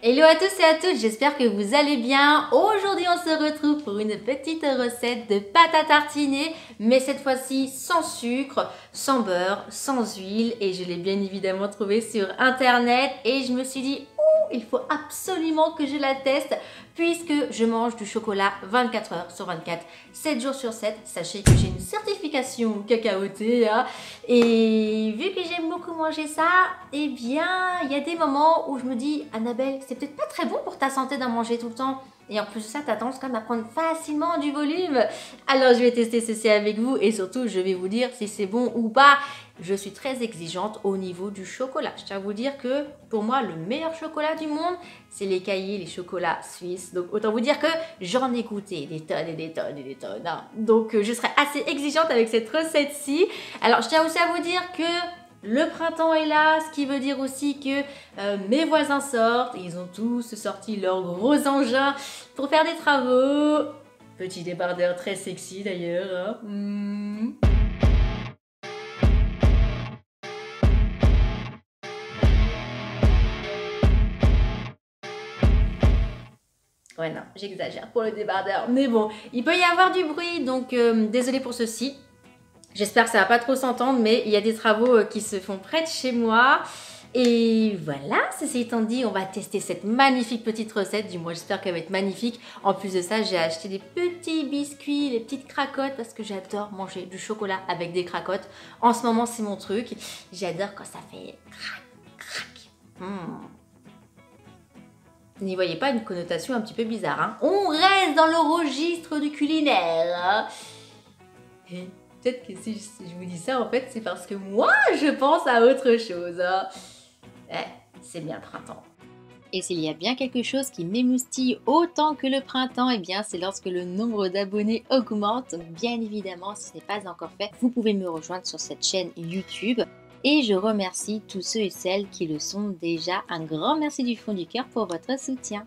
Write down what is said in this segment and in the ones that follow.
Hello à tous et à toutes, j'espère que vous allez bien. Aujourd'hui on se retrouve pour une petite recette de pâte à tartiner, mais cette fois-ci sans sucre, sans beurre, sans huile. Et je l'ai bien évidemment trouvée sur internet et je me suis dit, il faut absolument que je la teste puisque je mange du chocolat 24 heures sur 24, 7 jours sur 7. Sachez que j'ai une certification cacaotée hein, et vu que j'aime beaucoup manger ça, eh bien il y a des moments où je me dis, Annabelle, c'est peut-être pas très bon pour ta santé d'en manger tout le temps. Et en plus de ça, tu as tendance quand même à prendre facilement du volume. Alors je vais tester ceci avec vous et surtout je vais vous dire si c'est bon ou pas. Je suis très exigeante au niveau du chocolat. Je tiens à vous dire que pour moi, le meilleur chocolat du monde, c'est les cahiers, les chocolats suisses. Donc autant vous dire que j'en ai goûté des tonnes et des tonnes et des tonnes. Hein. Donc je serai assez exigeante avec cette recette-ci. Alors je tiens aussi à vous dire que le printemps est là, ce qui veut dire aussi que mes voisins sortent. Ils ont tous sorti leurs gros engins pour faire des travaux. Petit débardeur très sexy d'ailleurs. Hein. Ouais non, j'exagère pour le débardeur. Mais bon, il peut y avoir du bruit, donc désolé pour ceci. J'espère que ça va pas trop s'entendre, mais il y a des travaux qui se font près de chez moi. Et voilà, ceci étant dit, on va tester cette magnifique petite recette. Du moins, j'espère qu'elle va être magnifique. En plus de ça, j'ai acheté des petits biscuits, les petites cracottes, parce que j'adore manger du chocolat avec des cracottes. En ce moment, c'est mon truc. J'adore quand ça fait crac, crac. Vous n'y voyez pas une connotation un petit peu bizarre. Hein. On reste dans le registre du culinaire. Hein. Et peut-être que si je vous dis ça, en fait, c'est parce que moi, je pense à autre chose. Hein. C'est bien le printemps. Et s'il y a bien quelque chose qui m'émoustille autant que le printemps, eh bien c'est lorsque le nombre d'abonnés augmente. Donc bien évidemment, si ce n'est pas encore fait, vous pouvez me rejoindre sur cette chaîne YouTube. Et je remercie tous ceux et celles qui le sont déjà. Un grand merci du fond du cœur pour votre soutien.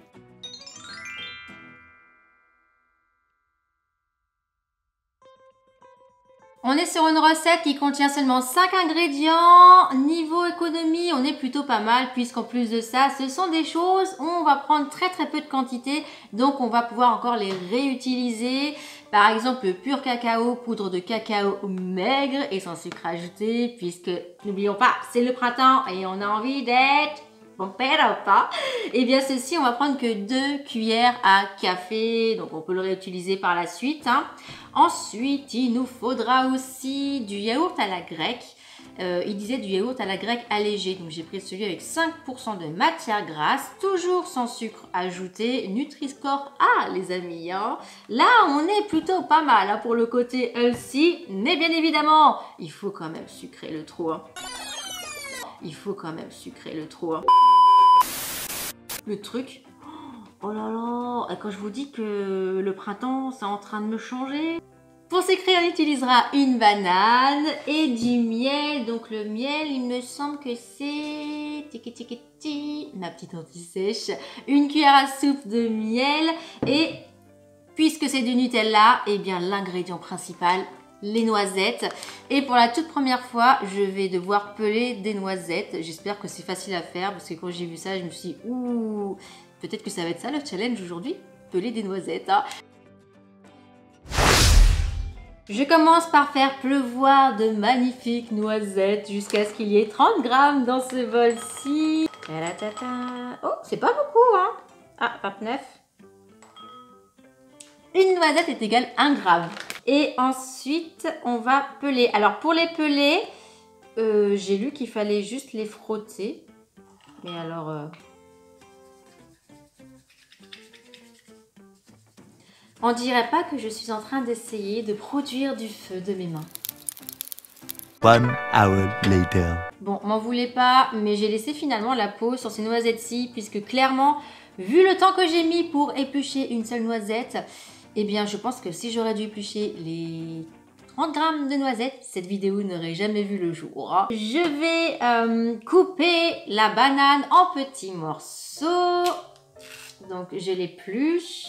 On est sur une recette qui contient seulement 5 ingrédients. Niveau économie, on est plutôt pas mal puisqu'en plus de ça, ce sont des choses où on va prendre très peu de quantité. Donc on va pouvoir encore les réutiliser. Par exemple, le pur cacao, poudre de cacao maigre et sans sucre ajouté puisque, n'oublions pas, c'est le printemps et on a envie d'être pompé ou pas. Et bien ceci, on va prendre que 2 cuillères à café. Donc on peut le réutiliser par la suite. Hein. Ensuite, il nous faudra aussi du yaourt à la grecque. Il disait du yaourt à la grecque allégé. Donc j'ai pris celui avec 5% de matière grasse, toujours sans sucre ajouté. Nutri-Score A les amis. Hein. Là, on est plutôt pas mal hein, pour le côté healthy. Mais bien évidemment, il faut quand même sucrer le trop. Hein. Il faut quand même sucrer le trop. Hein. Le truc... Oh là là, quand je vous dis que le printemps, c'est en train de me changer. Pour sucrer, on utilisera une banane et du miel. Donc le miel, il me semble que c'est... ma petite anti-sèche. Une cuillère à soupe de miel. Et puisque c'est du Nutella, eh bien l'ingrédient principal, les noisettes. Et pour la toute première fois, je vais devoir peler des noisettes. J'espère que c'est facile à faire parce que quand j'ai vu ça, je me suis dit, ouh... Peut-être que ça va être ça le challenge aujourd'hui, peler des noisettes. Hein. Je commence par faire pleuvoir de magnifiques noisettes jusqu'à ce qu'il y ait 30 grammes dans ce bol-ci. Oh, c'est pas beaucoup, hein. Ah, 29. Une noisette est égale 1 gramme. Et ensuite, on va peler. Alors, pour les peler, j'ai lu qu'il fallait juste les frotter. Mais alors... On dirait pas que je suis en train d'essayer de produire du feu de mes mains. 1 hour later. Bon, m'en voulez pas, mais j'ai laissé finalement la peau sur ces noisettes-ci, puisque clairement, vu le temps que j'ai mis pour éplucher une seule noisette, eh bien je pense que si j'aurais dû éplucher les 30 grammes de noisettes, cette vidéo n'aurait jamais vu le jour. Je vais couper la banane en petits morceaux. Donc je l'épluche.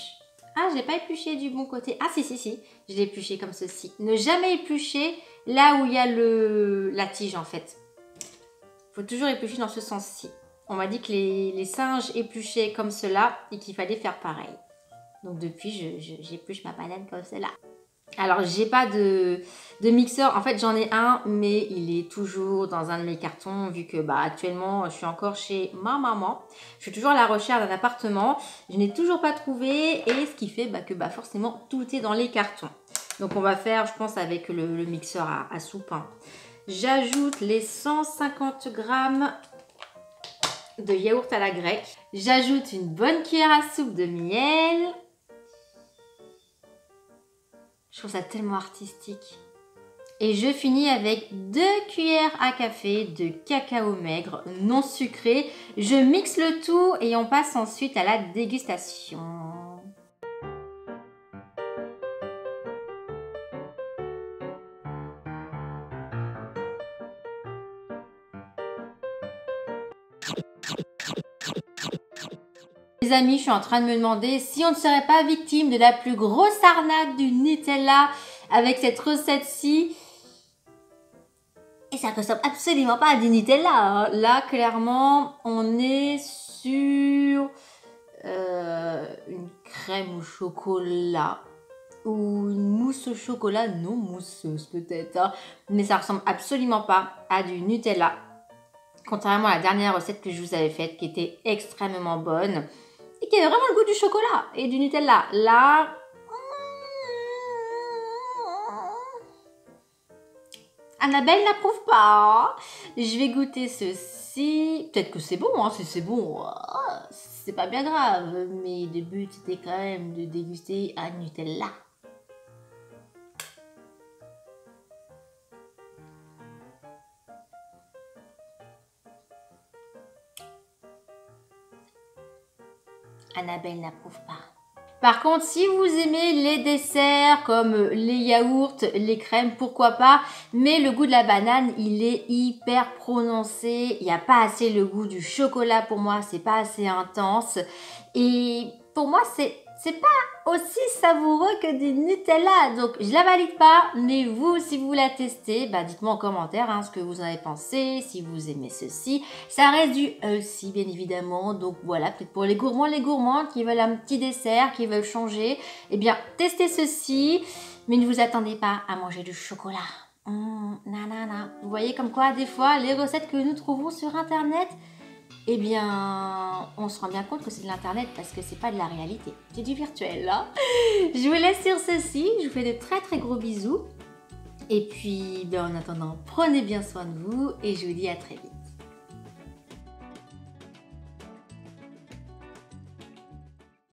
Ah, je l'ai pas épluché du bon côté. Ah, si. Je l'ai épluché comme ceci. Ne jamais éplucher là où il y a la tige, en fait. Il faut toujours éplucher dans ce sens-ci. on m'a dit que les singes épluchaient comme cela et qu'il fallait faire pareil. Donc depuis, j'épluche ma banane comme cela. Alors, j'ai pas de mixeur. En fait, j'en ai un, mais il est toujours dans un de mes cartons, vu que actuellement, je suis encore chez ma maman. Je suis toujours à la recherche d'un appartement. Je n'ai toujours pas trouvé, et ce qui fait que forcément, tout est dans les cartons. Donc, on va faire, je pense, avec le mixeur à soupe. Hein. J'ajoute les 150 grammes de yaourt à la grecque. J'ajoute une bonne cuillère à soupe de miel. Je trouve ça tellement artistique. Et je finis avec 2 cuillères à café de cacao maigre non sucré. Je mixe le tout et on passe ensuite à la dégustation. Les amis, je suis en train de me demander si on ne serait pas victime de la plus grosse arnaque du Nutella avec cette recette-ci. Et ça ne ressemble absolument pas à du Nutella. Hein. Là, clairement, on est sur une crème au chocolat ou une mousse au chocolat non mousseuse peut-être. Hein. Mais ça ressemble absolument pas à du Nutella. Contrairement à la dernière recette que je vous avais faite qui était extrêmement bonne. Et qui avait vraiment le goût du chocolat et du Nutella. Là, Annabelle n'approuve pas. Je vais goûter ceci. Peut-être que c'est bon, hein. Si c'est bon, c'est pas bien grave. Mais le but, c'était quand même de déguster un Nutella. Annabelle n'approuve pas. Par contre, si vous aimez les desserts comme les yaourts, les crèmes, pourquoi pas. Mais le goût de la banane, il est hyper prononcé. Il n'y a pas assez le goût du chocolat pour moi. C'est pas assez intense. Et pour moi, c'est pas aussi savoureux que du Nutella. Donc, je la valide pas. Mais vous, si vous la testez, dites-moi en commentaire ce que vous en avez pensé. Si vous aimez ceci. Ça reste du healthy, bien évidemment. Donc, voilà. Peut-être pour les gourmands qui veulent un petit dessert, qui veulent changer. Eh bien, testez ceci. Mais ne vous attendez pas à manger du chocolat. Nanana. Vous voyez comme quoi, des fois, les recettes que nous trouvons sur Internet... Eh bien, on se rend bien compte que c'est de l'internet parce que c'est pas de la réalité. C'est du virtuel, hein. Je vous laisse sur ceci. Je vous fais de très très gros bisous. Et puis, en attendant, prenez bien soin de vous et je vous dis à très vite.